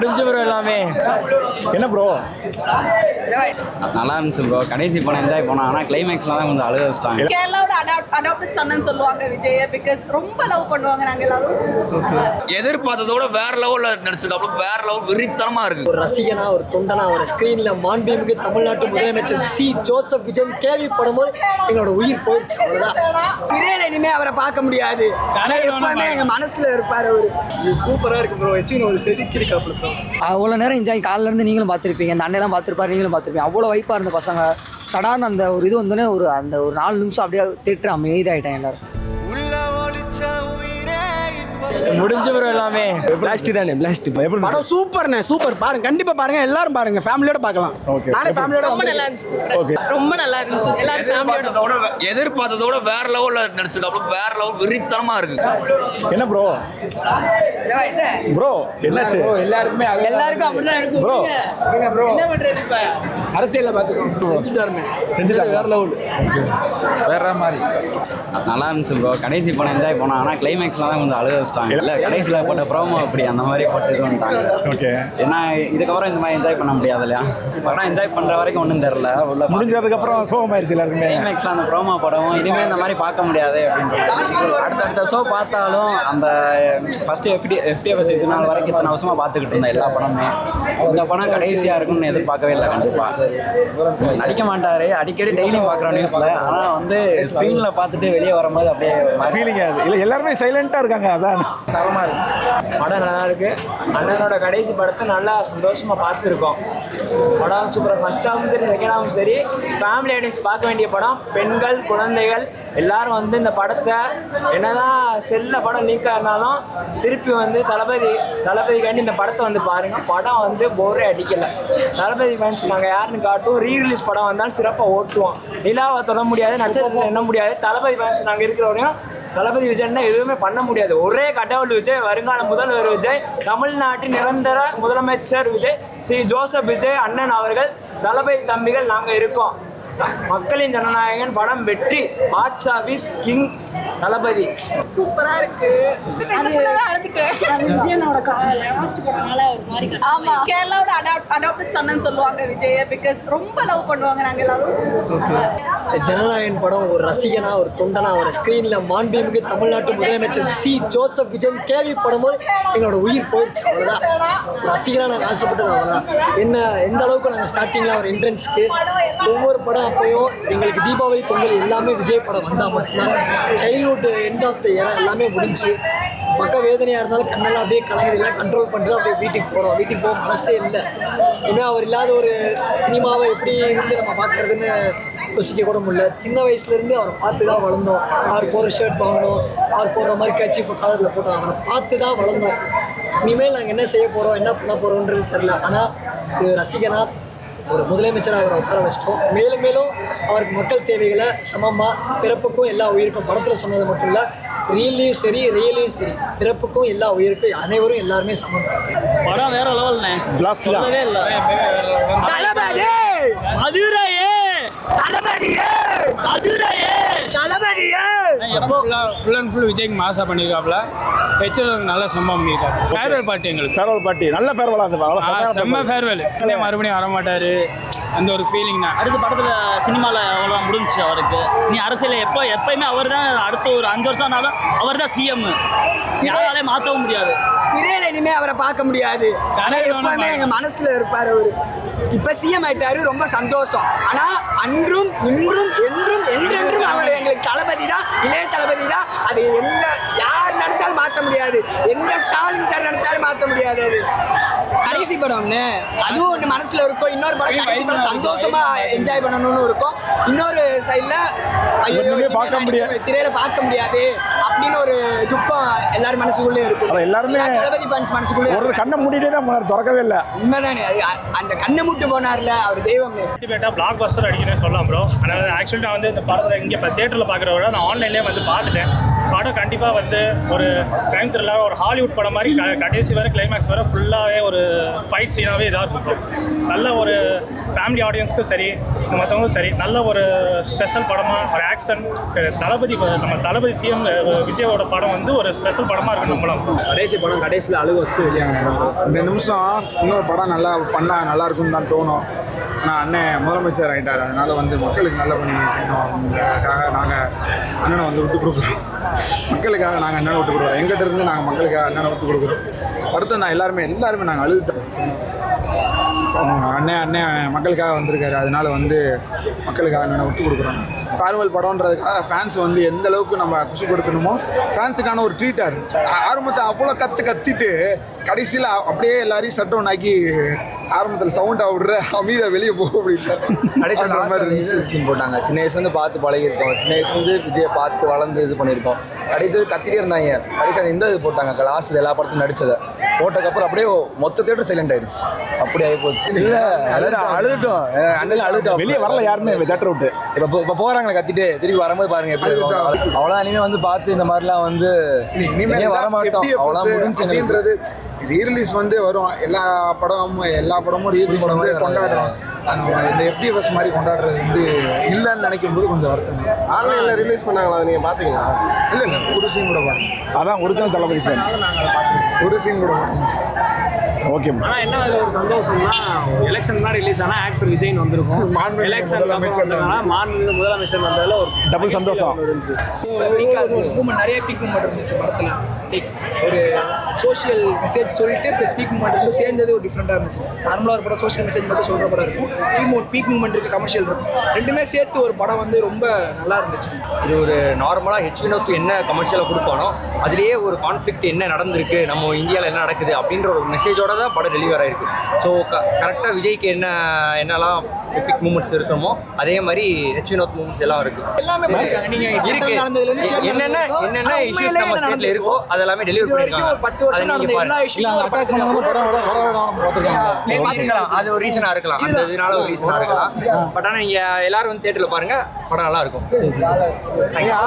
முடிஞ்சு ப்ரோ எல்லாமே. என்ன ப்ரோ? நல்லா இருந்துச்சு ப்ரோ. கடைசி படம் என்ஜாய் பண்ணோம். ஆனால் கிளைமேக்ஸ்ல தான் கொஞ்சம் அழுக வச்சிட்டாங்க. கேரளாவோட அடாப்டட் சன்னு சொல்லுவாங்க விஜய். பிகாஸ் ரொம்ப லவ் பண்ணுவாங்க நாங்க எல்லாரும். எதிர்பார்த்ததோட வேற லெவல்ல நடிச்சிருக்காப்ல. வேற லெவல் வெறித்தனமா இருக்கு. ஒரு ரசிகனா ஒரு தொண்டனா ஒரு ஸ்கிரீன்ல மாண்புமிகு தமிழ்நாட்டு முதலமைச்சர் சி ஜோசப் விஜய் கேள்விப்படும் போது எங்களோட உயிர் போயிடுச்சு. அவ்வளவுதான். திரையில இனிமே அவரை பார்க்க முடியாது. ஆனா எப்பவுமே எங்க மனசுல இருப்பாரு அவரு. சூப்பரா இருக்கு ப்ரோ. வச்சு ஒரு செதுக்கி இருக்காப்ல ப்ரோ. அவ்வளோ நேரம் என்ஜாய். காலைல இருந்து நீங்களும் பார்த்துருப்பீங்க, அந்த அண்ணெல்லாம் பார்த்துருப்பாரு, நீங்களும் பார்த்துருப்பீங்க. அவ்வளோ வைப்பாக இருந்த பசங்க. சடான் அந்த ஒரு இது வந்தோடனே அந்த ஒரு 4 நிமிஷம் அப்படியே தேட்டர் அமைதியாகிட்டேன் எல்லாரும். முடிஞ்சு ப்ரோ எல்லாமே. பிளாஸ்ட் தானே பிளாஸ்ட். படம் சூப்பர்ண்ணே, சூப்பர். பாருங்க, கண்டிப்பா பாருங்க, எல்லாரும் பாருங்க, ஃபேமிலியோட பார்க்கலாம். நானே ஃபேமிலியோட. ரொம்ப நல்லா இருந்துச்சு. ரொம்ப நல்லா இருந்துச்சு. எல்லாரும் ஃபேமிலியோட. எதிர்பார்த்ததோட வேற லெவல்ல நடிச்சிருக்காப்ல. வேற லெவல் வெறித்தனமா இருக்கு. என்ன ப்ரோ? ப்ரோ என்னாச்சு? எல்லாருக்கும் அப்படிதான் இருக்கு ப்ரோ. ப்ரோ என்ன பண்றது? இப்ப அரசியல்ல பாத்துக்கோங்க. செஞ்சுட்டாரு வேற லெவல். வேற மாதிரி நல்லா இருந்துச்சு ப்ரோ. கடைசி படம் என்ஜாய் பண்ணோம். ஆனால் கிளைமேக்ஸ்ல தான் கொஞ்சம் அழுக வச்சிட்டாங்க. இல்லை கடைசியில் போட்ட ப்ரோமோ அப்படி அந்த மாதிரி போட்டு இது பண்ணிட்டாங்க. ஓகே. ஏன்னா இதுக்கப்புறம் இந்த மாதிரி என்ஜாய் பண்ண முடியாது இல்லையா? படம் என்ஜாய் பண்ணுற வரைக்கும் ஒன்றும் தெரில. உள்ள முடிஞ்சதுக்கப்புறம் சோகமாயிருச்சு எல்லாருக்குமே. கிளைமேக்ஸில் அந்த ப்ரோமோ படம் இனிமேல் இந்த மாதிரி பார்க்க முடியாது அப்படின்றது. அடுத்தடுத்த ஷோ பார்த்தாலும் அந்த ஃபஸ்ட்டு எஃப்டிஎஃப்எஸ் இது நாள் வரைக்கும் இத்தனை வருஷமாக பார்த்துக்கிட்டு இருந்தேன் எல்லா படமே. இந்த படம் கடைசியாக இருக்கும்னு எதிர்பார்க்கவே இல்லை. கண்டிப்பாக நடிக்க மாட்டார். அடிக்கடி டெய்லியும் பார்க்குறோம் நியூஸில். ஆனால் வந்து ஸ்க்ரீனில் பார்த்துட்டு வெளியே வரும்போது அப்படியே ஃபீலிங் ஆகுது. இல்லை எல்லாருமே சைலண்டாக இருக்காங்க. அதான் தரமா இருக்கு. படம் நல்லா இருக்கு. அண்ணனோட கடைசி படத்தை நல்லா சந்தோஷமா பார்த்துருக்கோம். படம் சூப்பராக. ஃபர்ஸ்ட் ஹாஃபும் சரி, செகண்ட் ஹாஃபும் சரி, ஃபேமிலி ஆடியன்ஸ் பார்க்க வேண்டிய படம். பெண்கள், குழந்தைகள் எல்லாரும் வந்து இந்த படத்தை என்னதான் செல்ல படம் லீக்காக இருந்தாலும் திருப்பி வந்து தளபதிக்காண்டி இந்த படத்தை வந்து பாருங்க. படம் வந்து போரே அடிக்கலை. தளபதி ஃபேன்ஸ் நாங்கள் யாருன்னு காட்டும். ரீரிலீஸ் படம் வந்தாலும் சிறப்பாக ஓட்டுவோம். நிலாவை தொட முடியாது, நட்சத்திரத்தை எண்ண முடியாது. தளபதி ஃபேன்ஸ் நாங்கள் இருக்கிறவரையும் தளபதி விஜய்னா எதுவுமே பண்ண முடியாது. ஒரே கடவுள் விஜய், வருங்கால முதல்வர் விஜய், தமிழ்நாட்டின் நிரந்தர முதலமைச்சர் விஜய், ஸ்ரீ ஜோசப் விஜய் அண்ணன் அவர்கள், தளபதி தம்பிகள் நாங்கள் இருக்கோம். மக்களின் ஜனநாயகன் படம் வெற்றி. பாக்ஸ் ஆபீஸ் கிங் தளபதி. சூப்பரா இருக்கு. ஆமா, கேரளாவோட அடாப்டட் சன்னு சொல்லுவாங்க விஜய். பிகாஸ் ரொம்ப லவ் பண்ணுவாங்க நாங்க எல்லாரும். ஜனநாயகன் படம் ஒரு ரசிகனா ஒரு தொண்டனா ஒரு ஸ்கிரீன்ல மாண்புமிகு தமிழ்நாட்டு முதலமைச்சர் சி ஜோசப் விஜய் கேள்விப்படும் போது எங்களோட உயிர் போயிடுச்சு. அவ்வளவுதான். ரசிகனா நாங்கள் ஆசைப்பட்டது அவ்வளோதான். எந்த அளவுக்கு நாங்கள் ஸ்டார்டிங்ல ஒரு என்ட்ரன்ஸ்க்கு ஒவ்வொரு படம் அப்பயும் எங்களுக்கு தீபாவளி பொங்கல் எல்லாமே விஜய் படம் வந்தால் மட்டும்தான். Childhood end of the year எல்லாமே முடிஞ்சு பக்க வேதனையாக இருந்தாலும் கண்ணெல்லாம் அப்படியே கலங்குது. எல்லாம் கண்ட்ரோல் பண்ணுறோம். அப்படியே வீட்டுக்கு போகிறோம். வீட்டுக்கு போக மனசே இல்லை. இனிமேல் அவர் இல்லாத ஒரு சினிமாவை எப்படி இருந்து நம்ம பார்க்குறதுன்னு யோசிக்க கூட முடியல. சின்ன வயசுலேருந்து அவரை பார்த்து தான் வளர்ந்தோம். அவர் போகிற ஷர்ட் வாங்கணும், அவர் போடுற மாதிரி கட்சி கலரில் போட்டோம். அவரை பார்த்து தான் வளர்ந்தோம். இனிமேல் நாங்கள் என்ன செய்ய போகிறோம், என்ன பண்ண போகிறோன்றது தெரில. ஆனால் ஒரு ரசிகனா ஒரு முதலமைச்சராக அவரை உட்கார வச்சிட்டோம். மேலும் மேலும் அவருக்கு மக்கள் தேவைகளை சமமாக பிறப்புக்கும் எல்லா உயிருக்கும் படத்தில் சொன்னது மட்டும் இல்லை, ரியல்லையும் சரி ரியலையும் சரி பிறப்புக்கும் எல்லா உயிருக்கும் அனைவரும் எல்லாருமே சமம் தான். படம் வேற லெவல்ண்ணே. சொல்லவே இல்லை. தளபதி மதுரையே தளபதியே மதுரையே தளபதியே. எப்போ ஃபுல் அண்ட் ஃபுல் விஜய்க்கு மாசா பண்ணியிருக்காப்புல. ஹெச்எல் நல்ல சம்பவம் பண்ணியிருக்காரு. ஃபேர்வெல் பார்ட்டி எங்களுக்கு. ஃபேர்வெல் பார்ட்டி நல்ல ஃபேர்வெல். அது செம்ம ஃபேர்வெல். மறுபடியும் வரமாட்டாரு அந்த ஒரு ஃபீலிங் தான். அடுத்த படத்தில் சினிமாவில் அவ்வளோதான் முடிஞ்சிச்சு அவருக்கு. நீ அரசியல் எப்பயுமே அவர் தான். அடுத்த ஒரு 5 வருஷம் ஆனாலும் அவர் தான் சிஎம். யாராலே மாற்றவும் முடியாது. திரையில இனிமே அவரை பார்க்க முடியாது. ஆனா எப்பவுமே எங்க மனசுல இருப்பாரு அவரு. இப்ப சிஎம் ஆயிட்டாரு, ரொம்ப சந்தோஷம். ஆனா அன்றும் இன்றும் என்றும் என்றென்றும் அவர் எங்களுக்கு தளபதி தான், இளைய தளபதி தான். அது யார் நினைச்சாலும் மாற்ற முடியாது. எந்த ஸ்டாலின் சார் நினைச்சாலும் மாற்ற முடியாது. அது கடைசி படம்னு அதுவும் ஒன்று மனசுல இருக்கும். இன்னொரு படம் கடைசி படம் சந்தோஷமா என்ஜாய் பண்ணணும்னு இருக்கும். இன்னொரு சைட்ல ஐயோ பார்க்க முடியாது, திரையில பார்க்க முடியாது அப்படின்னு ஒரு துக்கம் எல்லாரும் மனசுக்குள்ளே இருக்கும். எல்லாருமே தளபதி ஃபேன்ஸ் மனசுக்குள்ளே ஒரு கண்ணை மூடிட்டே தான் போனார், திறக்கவே இல்லை. உண்மைதானே. அந்த கண்ணை மூட்டு போனார்ல அவர் தெய்வம். பிளாக் பஸ்டர் அடிக்கவே சொல்லலாம் ப்ரோ. ஆனால் ஆக்சுவலி நான் வந்து இந்த படத்தை இங்கே இப்போ தேட்டரில் பார்க்குற விட நான் ஆன்லைன்லேயே வந்து பார்த்துட்டேன். படம் கண்டிப்பாக வந்து ஒரு க்ரைம் த்ரில்லர், ஒரு ஹாலிவுட் படம் மாதிரி கடைசி வரை கிளைமேக்ஸ் வரை ஃபுல்லாகவே ஒரு ஃபைட் சீனாகவே இதாக இருக்கும். நல்ல ஒரு ஃபேமிலி ஆடியன்ஸ்க்கும் சரி மற்றவங்களும் சரி நல்ல ஒரு ஸ்பெஷல் படமாக ஒரு ஆக்ஷன் தளபதி நம்ம தளபதி சிஎம் விஜயோட படம் வந்து ஒரு ஸ்பெஷல் படமாக இருக்கு நம்மளும். கடைசி படம் கடைசியில் அழுக வச்சுட்டு வெளியே இந்த நிமிஷம் இன்னொரு படம் நல்லா பண்ணால் நல்லா இருக்கும்னு தான் தோணும். ஆனால் அண்ணன் முதலமைச்சர் ஆகிட்டார், அதனால் வந்து மக்களுக்கு நல்ல பணி செய்யணும் அப்படின்றதுக்காக நாங்கள் அண்ணனை வந்து விட்டு கொடுக்குறோம். மக்களுக்காக நாங்கள் அண்ணனை விட்டு கொடுக்குறோம். எங்கிட்ட இருந்து நாங்கள் மக்களுக்காக அண்ணனை விட்டு கொடுக்குறோம். வருத்தம் தான் எல்லாருமே நாங்கள் அழுதுட்டோம். அண்ணன் மக்களுக்காக வந்திருக்காரு, அதனால வந்து மக்களுக்காக அண்ணனை விட்டு கொடுக்குறோம். ஃபேர்வெல் படம்ன்றதுக்காக ஃபேன்ஸ் வந்து எந்த அளவுக்கு நம்ம குஷிப்படுத்தணுமோ ஃபேன்ஸுக்கான ஒரு ட்ரீட்டாக இருந்துச்சு. ஆரம்பத்தை அவ்வளோ கத்திட்டு கடைசியில் அப்படியே எல்லாரையும் ஷட் டவுன் ஆக்கி ஆரம்பத்தில் சவுண்டாக விடுற அமைதியாக வெளியே போகும் அப்படின்னு சீன் போட்டாங்க. சின்ன வயசுலேருந்து பார்த்து பழகிருக்கோம், சின்ன வயசுலேருந்து விஜயை பார்த்து வளர்ந்து இது பண்ணியிருக்கோம். கடைசியில் கத்திட்டே இருந்தாங்க, கடைசியில் இந்த இது போட்டாங்க லாஸ்ட் எல்லா படத்தையும் நடித்ததை போட்டதுக்கப்புறம் அப்படியே மொத்த தேட்டர் சைலண்ட் ஆயிடுச்சு. அப்படி ஆகி போச்சு. இல்லை எல்லாரும் அழுதுட்டோம், அண்ணன் அழுதுட்டோம். வெளியே வரல யாருமே தேட்டர் விட்டு. இப்போ போகிறாங்களே கத்திட்டு, திருப்பி வரும்போது பாருங்க எப்படி இருக்கும். அவ்வளோதான். இனிமேல் வந்து பார்த்து இந்த மாதிரிலாம் வந்து இனிமேல் வரமாட்டோம். அவ்வளோ முடிஞ்சுன்றது. ரீரிலீஸ் வந்து வரும். எல்லா படமும் ரீரிலீஸ் வந்து கொண்டாடுறோம். இந்த FDFS மாதிரி கொண்டாடுறது வந்து இல்லைன்னு நினைக்கும் போது கொஞ்சம் வருத்தம். ஆன்லைனில் ரிலீஸ் பண்ணாங்களா, நீங்கள் பார்த்தீங்களா? இல்லைங்க, ஒரு சீன் கூட பாருங்க. அதான் ஒரிஜினல் தளபதி சார். ஒரு சீன் கூட பாருங்க. ஓகே. ஆனால் என்ன ஒரு சந்தோஷம்னா, எலெக்ஷன் முன்னாடி ரிலீஸ் ஆனால் ஆக்டர் விஜய்னு வந்திருக்கும். எலெக்ஷன் மாண்புமிகு முதலமைச்சர் வந்ததில் ஒரு டபுள் சந்தோஷம் இருந்துச்சு. நிறைய பீக் மூமெண்ட் இருந்துச்சு படத்தில். ஒரு சோஷியல் மெசேஜ் சொல்லிட்டு ப்ளஸ் பீக் மூமெண்ட் வந்து சேர்ந்தது ஒரு டிஃப்ரெண்ட்டாக இருந்துச்சு. நார்மலாக ஒரு படம் சோஷியல் மெசேஜ் மட்டும் சொல்கிற படம் இருக்கும், பீக் மூமெண்ட் இருக்குது, கமர்ஷியல் இருக்கும். ரெண்டுமே சேர்த்து ஒரு படம் வந்து ரொம்ப நல்லா இருந்துச்சு. இது ஒரு நார்மலாக ஹெச் வினோத் என்ன கமர்ஷியலாக கொடுத்தானோ அதுலேயே ஒரு கான்ஃப்ளிக்ட் என்ன நடந்திருக்கு, நம்ம இந்தியாவில் என்ன நடக்குது அப்படின்ற ஒரு மெசேஜோட தான் படம் டெலிவர் ஆகிருக்கு. ஸோ கரெக்டாக விஜய்க்கு என்னெல்லாம் எபிக் மூமெண்ட்ஸ் இருக்கணுமோ அதே மாதிரி ஹெச் வினோத் மூமெண்ட்ஸ் எல்லாம் இருக்குது. எல்லாமே என்னென்ன இஷ்யூஸ் நம்ம ஸ்டேட்டில் இருக்கோ அதெல்லாமே டெலிவரி பண்ணிருக்காங்க. 10 வருஷம் நடந்த எல்லா இஷ்யூஸும் பார்த்துக்கலாம். அது ஒரு ரீசனாக இருக்கலாம், அந்த இதனால ஒரு ரீசனாக இருக்கலாம். பட் ஆனால் நீங்கள் எல்லாரும் வந்து தேட்டரில் பாருங்க, படம் நல்லா இருக்கும்.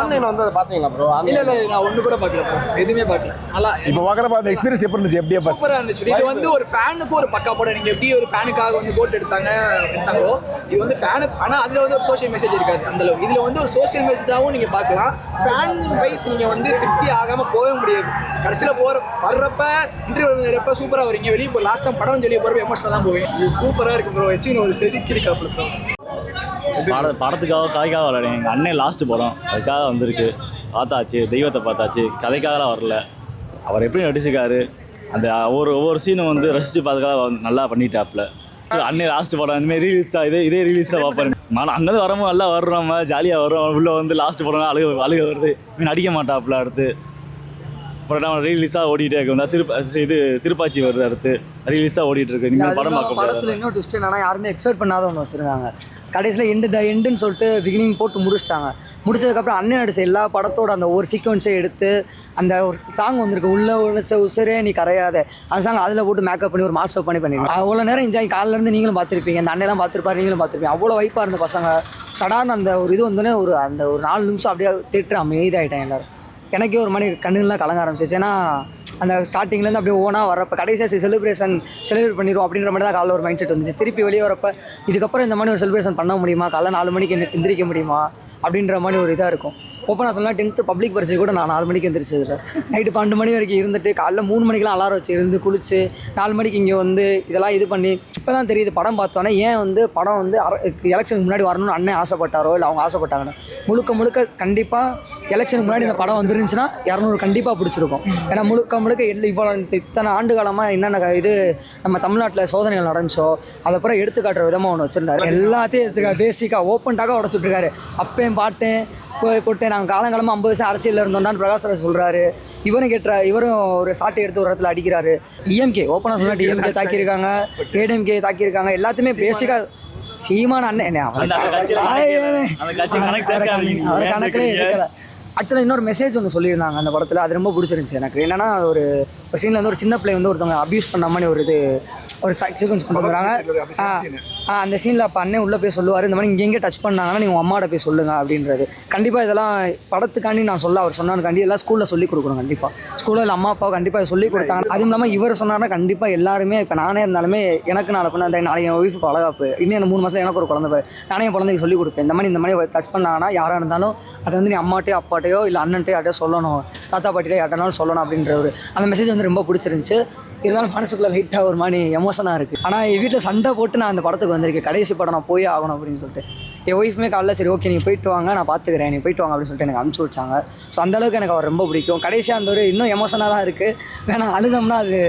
ஆன்லைன் வந்து அதை பார்த்தீங்களா ப்ரோ? இல்லை நான் ஒன்று கூட பார்க்கல, எதுவுமே பார்க்கல. நல்லா இப்போ பார்க்குறப்ப அந்த எக்ஸ்பீரியன்ஸ் எப்படி இருந்துச்சு? FDFS சூப்பராக இருந்துச்சு. இது வந்து ஒரு ஃபேனுக்கு ஒரு பக்கா படம். நீங்கள் எப்படி ஒரு ஃபேனுக்காக வந்து கோட் எடுத்தாங்களோ இது வந்து ஃபேனுக்கு. ஆனால் அதில் வந்து ஒரு சோஷியல் மெசேஜ் இருக்காது அந்த அளவு. இதில் வந்து ஒரு சோஷியல் மெசேஜாகவும் நீங்கள் பார்க்கலாம். ஃபேன் வைஸ் நீங்கள் வந்து திருப்தி ஆகாமல் போக முடியாது. கடைசியில் வர்றப்ப இன்டர்வியூ எடுப்ப சூப்பராக வரீங்க, வெளியே போய் லாஸ்ட் டைம் படம் சொல்லி போகிறப்ப எமோஷனாக தான் போவீங்க. சூப்பராக இருக்கு ப்ரோ. வச்சு ஒரு செதுக்கி இருக்காப்புல படத்துக்காக காய்க்காக விளையாடுங்க. எங்கள் அண்ணன் லாஸ்ட்டு படம் அதுக்காக வந்திருக்கு. பார்த்தாச்சு, தெய்வத்தை பார்த்தாச்சு, கதைக்காகலாம் வரல. அவர் எப்படி நடிச்சிருக்காரு, அந்த ஒவ்வொரு சீனும் வந்து ரசித்து பார்த்துக்காக நல்லா பண்ணிட்டாப்புல. அண்ணன் லாஸ்ட் படம் இனிமேல் ரிலீஸ் தான், இதே ரிலீஸ் தான் பார்ப்பேன். ஆனால் அங்கே வரமோ நல்லா வர்றோம், ஜாலியாக வரும். உள்ளே வந்து லாஸ்ட் படம் அழுக வருது, நடிக்க மாட்டாப்புல. அடுத்து அப்புறம் நான் ரீலீஸாக ஓடிட்டே இருக்கும். திருப்பாச்சி வருது, அடுத்து ரீலீஸாக ஓடிட்டு இருக்கு. நீங்கள் படம் பார்க்க படத்தில் இன்னும் ட்விஸ்ட் என்னன்னா, யாருமே எக்ஸ்பெக்ட் பண்ணாத ஒன்று வச்சுருக்காங்க. கடைசியில் எண்டுன்னு சொல்லிட்டு பிகினிங் போட்டு முடிச்சிட்டாங்க. முடிச்சதுக்கப்புறம் அண்ணன் நடிச்ச எல்லா படத்தோட அந்த ஒரு சீக்வன்ஸை எடுத்து அந்த ஒரு சாங் வந்திருக்கு, உள்ள உசரே நீ கரையாத, அந்த சாங் அதில் போட்டு மேக்கப் பண்ணி ஒரு மாஸ்டர் பண்ணிருக்கோம். அவ்வளோ நேரம் என்ஜாய். காலிலேருந்து நீங்களும் பார்த்துருப்பீங்க, அந்த அண்ணெல்லாம் பார்த்துருப்பாரு, நீங்களும் பார்த்துருப்பீங்க. அவ்வளோ வைப்பாக இருந்த பசங்க. சடான்னு அந்த ஒரு இது வந்தோடனே ஒரு 4 நிமிஷம் அப்படியே தேட்டர் அமைதியாகிட்டேன் எல்லோரும். எனக்கே ஒரு மணி கண்ணுலாம் கலங்க ஆரம்பிச்சிச்சு. ஏன்னா அந்த ஸ்டார்டிங்லேருந்து அப்படியே ஓனாக வரப்போ கடைசியாக செலிப்ரேட் பண்ணிடுவோம் அப்படின்ற மாதிரி தான் காலைல ஒரு மைண்ட் செட் வந்துச்சு. திருப்பி வெளியே வரப்போ இதுக்கப்புறம் இந்த மாதிரி ஒரு செலிப்ரேஷன் பண்ண முடியுமா, காலைல 4 மணிக்கு எந்திரிக்க முடியுமா அப்படின்ற மாதிரி ஒரு இதாக இருக்கும். ஓப்பனாக சொல்லலாம் 10th பப்ளிக் பரிச்சை கூட நான் 4 மணிக்கு எந்திரிச்சதில்லை. நைட்டு 12 மணி வரைக்கும் இருந்துட்டு காலைல 3 மணிக்கெலாம் அலாரம் வச்சு இருந்து குளிச்சு 4 மணிக்கு இங்கே வந்து இதெல்லாம் இது பண்ணி இப்போ தான் தெரியுது படம் பார்த்தோன்னே ஏன் வந்து படம் வந்து எலெக்ஷனுக்கு முன்னாடி வரணும்னு அண்ணன் ஆசைப்பட்டாரோ இல்லை அவங்க ஆசைப்பட்டாங்கன்னு. முழுக்க கண்டிப்பாக எலெக்ஷனுக்கு முன்னாடி இந்த படம் வந்துருந்துச்சுன்னா 200 கண்டிப்பாக பிடிச்சிருக்கும். ஏன்னா முழுக்க இவ்வளோ இத்தனை ஆண்டு காலமாக என்னென்ன இது நம்ம தமிழ்நாட்டில் சோதனைகள் நடந்துச்சோ அப்புறம் எடுத்துக்காட்டுற விதமாக ஒன்று வச்சுருந்தாரு. எல்லாத்தையும் எடுத்துக்கா பேசிக்காக ஓப்பன்டாக உடச்சுட்ருக்காரு. அப்பையும் பாட்டேன் போட்டு நாங்கள் காலங்காலமாக 50 வருஷம் அரசியலில் இருந்தோம்தான் பிரகாஷ்ராஜ் சொல்கிறாரு. இவரும் ஒரு சாட்டை எடுத்து ஒரு இடத்துல அடிக்கிறாரு. டிஎம்கே ஓப்பனாக சொன்னால் டிஎம்கே தாக்கியிருக்காங்க, ஏடிஎம்கே தாக்கியிருக்காங்க. எல்லாத்தையுமே பேசிக்காக சீமான அண்ணன் கணக்கிலே இருக்கல. ஆக்சுவலாக இன்னொரு மெசேஜ் ஒன்று சொல்லியிருந்தாங்க அந்த படத்தில், அது ரொம்ப பிடிச்சிருந்துச்சி எனக்கு. என்னென்னா ஒரு ஒரு சீனில் வந்து ஒரு சின்ன பிள்ளை வந்து ஒருத்தவங்க அப்யூஸ் பண்ண மாதிரி ஒரு இது ஒரு சீக்வன்ஸ் கொண்டு வராங்க. அந்த சீனில் அப்போ அண்ணன் உள்ளே போய் சொல்லுவார், இந்த மாதிரி இங்கே எங்கே டச் பண்ணாங்கன்னா நீங்கள் உங்கள் அம்மாட்ட போய் சொல்லுங்கள் அப்படின்றது. கண்டிப்பாக இதெல்லாம் படத்துக்காண்டி நான் அவர் சொன்னாருக்காண்டி எல்லாம் ஸ்கூலில் சொல்லிக் கொடுக்கணும். கண்டிப்பாக ஸ்கூலில் அம்மா அப்பாவை கண்டிப்பாக சொல்லிக் கொடுத்தாங்க. அதுவும் இல்லாமல் இவர் சொன்னார்னா கண்டிப்பாக எல்லாருமே, இப்போ நானே இருந்தாலுமே எனக்கு நாளை பண்ண அந்த நாளைக்கு என் ஒய்ஃபுக்கு அழகாப்பு இன்னும் எனக்கு 3 மாதத்தில் எனக்கு ஒரு குழந்தை நானே என் குழந்தைக்கு சொல்லிக் கொடுப்பேன். இந்த மாதிரி டச் பண்ணாங்கன்னா யாராக இருந்தாலும் அதை வந்து நீ அம்மாட்டையோ அப்பாட்டையோ இல்லை அண்ணன்ட்டையோ யார்ட்டையோ சொல்லணும், தாத்தா பாட்டியோ யார்ட்டானாலும் சொல்லணும் அப்படின்ற ஒரு அந்த மெசேஜ் வந்து ரொம்ப பிடிச்சிருந்துச்சு. இருந்தாலும் மனசுக்குள்ளே லைட்டாக ஒரு மாதிரி எமோஷனாக இருக்குது. ஆனால் என் வீட்டில் சண்டை போட்டு நான் அந்த படத்துக்கு வந்திருக்கேன். கடைசி படம் நான் போய் ஆகணும் அப்படின்னு சொல்லிட்டு என் ஒய்ஃபுமே காலைல சரி ஓகே நீங்கள் போயிட்டு வாங்க, நான் பார்த்துக்கிறேன், நீ போயிட்டு வாங்க அப்படின்னு சொல்லிட்டு எனக்கு அனுப்பிச்சி வச்சாங்க. ஸோ அந்தளவுக்கு எனக்கு அவர் ரொம்ப பிடிக்கும். கடைசியாக அந்த ஒரு இன்னும் எமோஷனாக தான் இருக்குது. வேணாம் அழுதோம்னா அது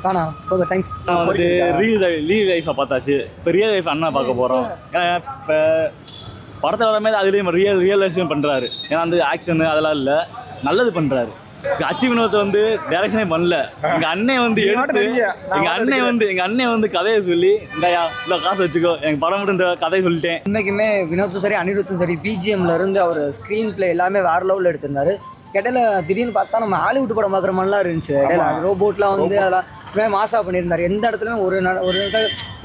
வேணாம். Okay thanks. வந்துட்டு ரீல் லைஃப்பை பார்த்தாச்சு. இப்போ ரியல் லைஃப் அண்ணா பார்க்க போகிறோம். ஏன்னா இப்போ படத்தில் வரமே அதுலேயும் ரியல் லைஃப்லையும் பண்ணுறாரு. ஏன்னா வந்து ஆக்ஷனு அதெல்லாம் இல்லை, நல்லது பண்ணுறாரு. அச்சி வினோத்தை வந்து டைரக்ஷனே பண்ணல. எங்கள் அண்ணன் வந்து எடுத்து எங்கள் அண்ணன் வந்து கதையை சொல்லி இந்தாயா இல்லை காசு வச்சுக்கோ, எனக்கு படம் மட்டும் இந்த கதையை சொல்லிட்டேன். இன்றைக்குமே வினோத்தும் சரி அனிருத்தும் சரி பிஜிஎம்லேருந்து அவர் ஸ்க்ரீன் பிளே எல்லாமே வேறு லெவலில் எடுத்திருந்தார். இடையில திடீர்னு பார்த்தா நம்ம ஹாலிவுட் படம் பார்க்குற மாதிரிலாம் இருந்துச்சு. இடையில ரோபோட்லாம் வந்து அதெல்லாம் மாசாக பண்ணியிருந்தார். எந்த இடத்துலையுமே ஒரு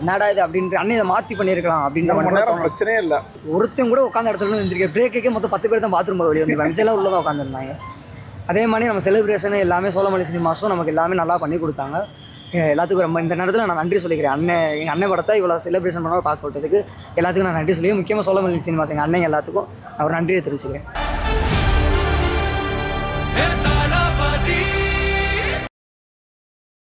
என்னடா இது அப்படின்ட்டு அண்ணன் இதை மாற்றி பண்ணியிருக்கலாம் அப்படின்ற மாதிரி பிரச்சனையே இல்லை. ஒருத்தன் கூட உட்காந்த இடத்துல இருந்திருக்கேன். பிரேக்கே மொத்தம் 10 பேர் தான் பாத்ரூம் வெளியே வந்து அஞ்செல்லாம் உள்ளதான் உட்காந்துருந்தாங்க. அதே மாதிரி நம்ம செலிப்ரேஷன் எல்லாமே சோழமலை சினிமாஸும் நமக்கு எல்லாமே நல்லா பண்ணி கொடுத்தாங்க. எல்லாத்துக்கும் ரொம்ப இந்த நேரத்தில் நான் நன்றி சொல்லிக்கிறேன். எங்கள் அண்ணன் படத்தை இவ்வளோ செலிப்ரேஷன் பண்ணாலும் பார்க்க விட்டதுக்கு எல்லாத்துக்கும் நான் நன்றி சொல்லி, முக்கியமாக சோழமலை சினிமாஸ் எங்கள் அண்ணன் எல்லாத்துக்கும் நான் ஒரு நன்றியை தெரிவிச்சுக்கிறேன்.